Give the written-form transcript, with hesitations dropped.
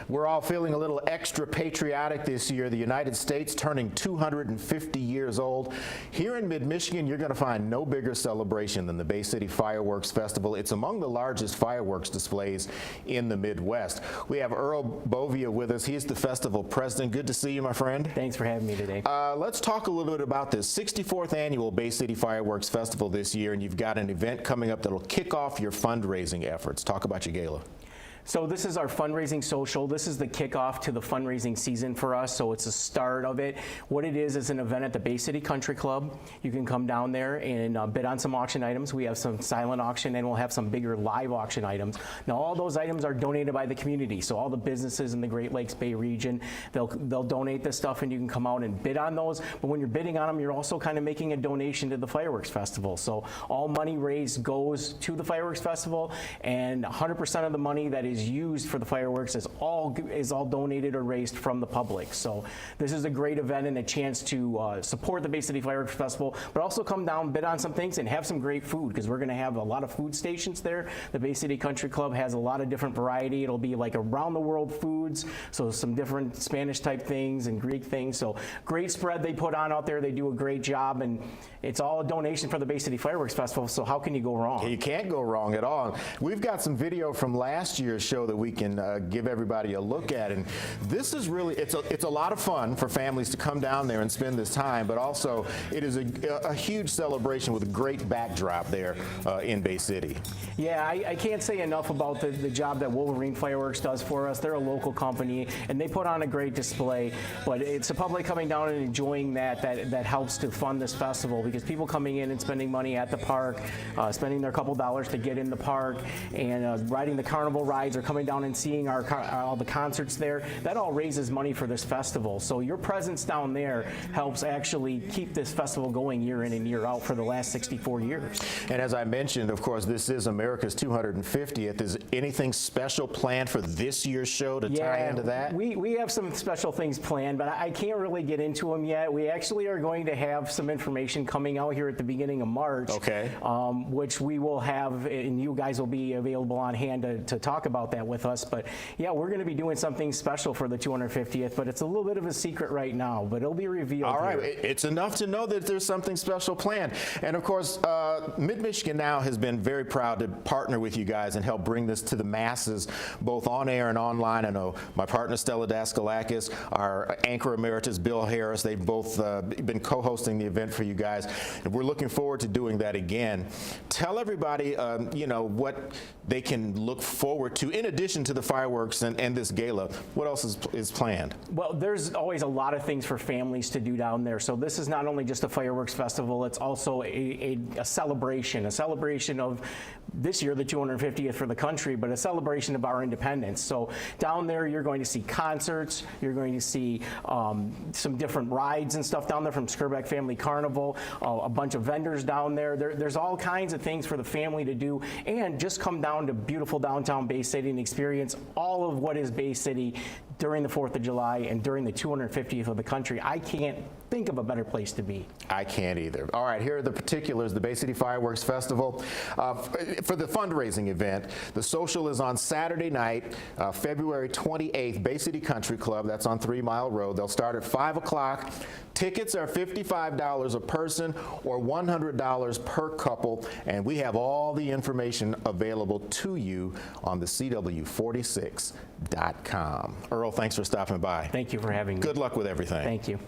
We're all feeling a little extra patriotic this year. The United States turning 250 years old. Here in Mid-Michigan, you're going to find no bigger celebration than the Bay City Fireworks Festival. It's among the largest fireworks displays in the Midwest. We have Earl Bovia with us. He's the festival president. Good to see you, my friend. Thanks for having me today. Let's talk a little bit about this 64th annual Bay City Fireworks Festival this year, and you've got an event coming up that'll kick off your fundraising efforts. Talk about your gala. So this is our Fundraising Social. This is the kickoff to the fundraising season for us, so it's the start of it. What it is an event at the Bay City Country Club. You can come down there and bid on some auction items. We have some silent auction, and we'll have some bigger live auction items. Now, all those items are donated by the community, so all the businesses in the Great Lakes Bay region, they'll donate this stuff, and you can come out and bid on those. But when you're bidding on them, you're also kind of making a donation to the Fireworks Festival. So all money raised goes to the Fireworks Festival, and 100% of the money that is used for the fireworks is all donated or raised from the public. So this is a great event and a chance to support the Bay City Fireworks Festival, but also come down, bid on some things, and have some great food, because we're going to have a lot of food stations there. The Bay City Country Club has a lot of different variety. It'll be like around the world foods, so some different Spanish type things and Greek things. So great spread they put on out there. They do a great job, and it's all a donation for the Bay City Fireworks Festival, so how can you go wrong? You can't go wrong at all. We've got some video from last year's show that we can give everybody a look at, and this is really, it's a lot of fun for families to come down there and spend this time, but also it is a huge celebration with a great backdrop there in Bay City. Yeah, I can't say enough about the job that Wolverine Fireworks does for us. They're a local company, and they put on a great display, but it's the public coming down and enjoying that helps to fund this festival, because people coming in and spending money at the park, spending their couple dollars to get in the park, and riding the carnival rides, or coming down and seeing all the concerts there, that all raises money for this festival. So your presence down there helps actually keep this festival going year in and year out for the last 64 years. And as I mentioned, of course, this is America's 250th. Is anything special planned for this year's show to tie into that? We have some special things planned, but I can't really get into them yet. We actually are going to have some information coming out here at the beginning of March, okay, which we will have, and you guys will be available on hand to talk about that with us. But yeah, we're going to be doing something special for the 250th, but it's a little bit of a secret right now, but it'll be revealed. All right, here. It's enough to know that there's something special planned. And of course, Mid-Michigan Now has been very proud to partner with you guys and help bring this to the masses, both on air and online. I know my partner Stella Daskalakis, our anchor emeritus Bill Harris, they've both been co-hosting the event for you guys, and we're looking forward to doing that again. Tell everybody, you know, what they can look forward to in addition to the fireworks and this gala. What else is planned? Well, there's always a lot of things for families to do down there. So this is not only just a fireworks festival, it's also a celebration of this year, the 250th for the country, but a celebration of our independence. So down there, you're going to see concerts, you're going to see some different rides and stuff down there from Skirbeck Family Carnival, a bunch of vendors down there. There's all kinds of things for the family to do, and just come down to beautiful downtown Bay City and experience all of what is Bay City during the 4th of July and during the 250th of the country. I can't think of a better place to be. I can't either. All right, here are the particulars. The Bay City Fireworks Festival. For the fundraising event, the social is on Saturday night, February 28th, Bay City Country Club. That's on 3 Mile Road. They'll start at 5 o'clock. Tickets are $55 a person or $100 per couple, and we have all the information available to you on the CW46.com. Earl, thanks for stopping by. Thank you for having me. Good luck with everything. Thank you.